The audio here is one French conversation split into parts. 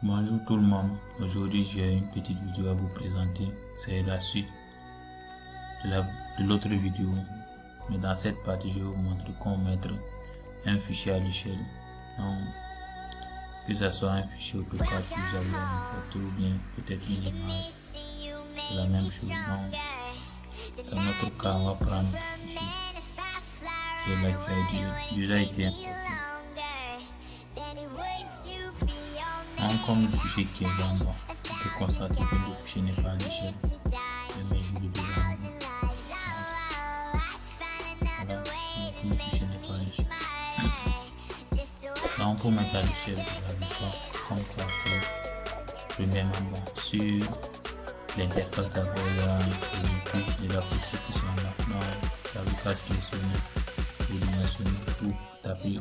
Bonjour tout le monde, aujourd'hui j'ai une petite vidéo à vous présenter, c'est la suite de l'autre vidéo, mais dans cette partie je vais vous montrer comment mettre un fichier à l'échelle, que ce soit un fichier AutoCAD que vous avez importé ou bien peut-être une image, c'est la même chose. Donc, dans notre cas on va prendre le fichier, c'est là qui a déjà été importé. Comme le fichier qui est devant moi, on peut constater que le fichier n'est pas à l'échelle, mais je le devant moi. Voilà, donc le fichier n'est pas à l'échelle. Donc pour mettre à l'échelle, vous avez pas comme quoi faire. Premièrement, sur l'interface d'abord, il y a les raccourcis qui sont là. Donc, vous avez qu'à sélectionner les dimensions pour taper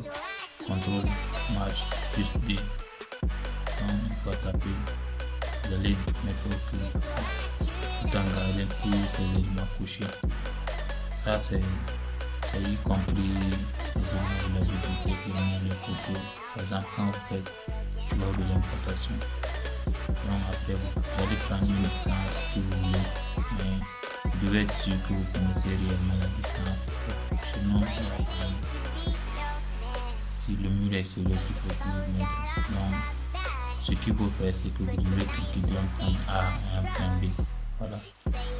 CTRL Maj plus D. Une fois tapé, vous allez mettre OK tout en gardant tous ces éléments couchés. Ça c'est y compris les éléments de la bibliothèque, les photos. Par exemple, quand vous faites lors de l'importation, donc après vous allez prendre une distance que vous voulez, mais vous devez être sûr que vous connaissez réellement la distance. Sinon, si le mur est extérieur, il faut que vous mettez. Donc, ce qu'il faut faire, c'est que vous devez cliquer d'un point A à un point B. Voilà.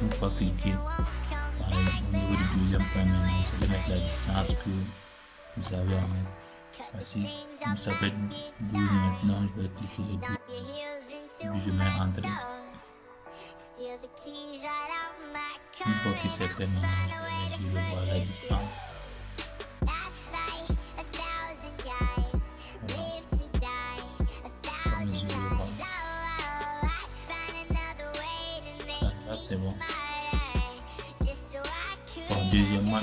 Une fois cliqué au niveau du deuxième point, maintenant, vous allez mettre la distance que vous avez à mettre. Voici, ça peut être 12 maintenant, je vais cliquer les 12. Puis je mets entrée. Une fois que c'est fait, maintenant, je vais voir la distance. C'est bon. Deuxièmement,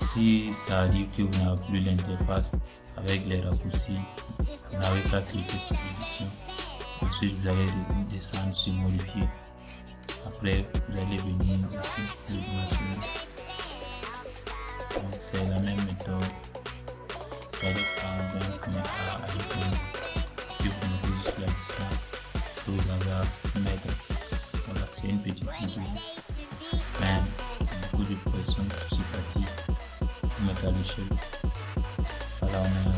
si ça arrive que vous n'avez plus l'interface avec les raccourcis, vous n'avez qu'à cliquer sur l'édition. Ensuite, vous allez descendre sur modifier. Après, vous allez venir ici pour dimensionner. Donc, c'est la même méthode. Vous allez prendre un point A avec un et vous mettez juste la distance que vous avez à mettre. Voilà, c'est une petite vidéo, mais beaucoup de personnes qui se fatiguent pour mettre à l'échelle. Voilà, on a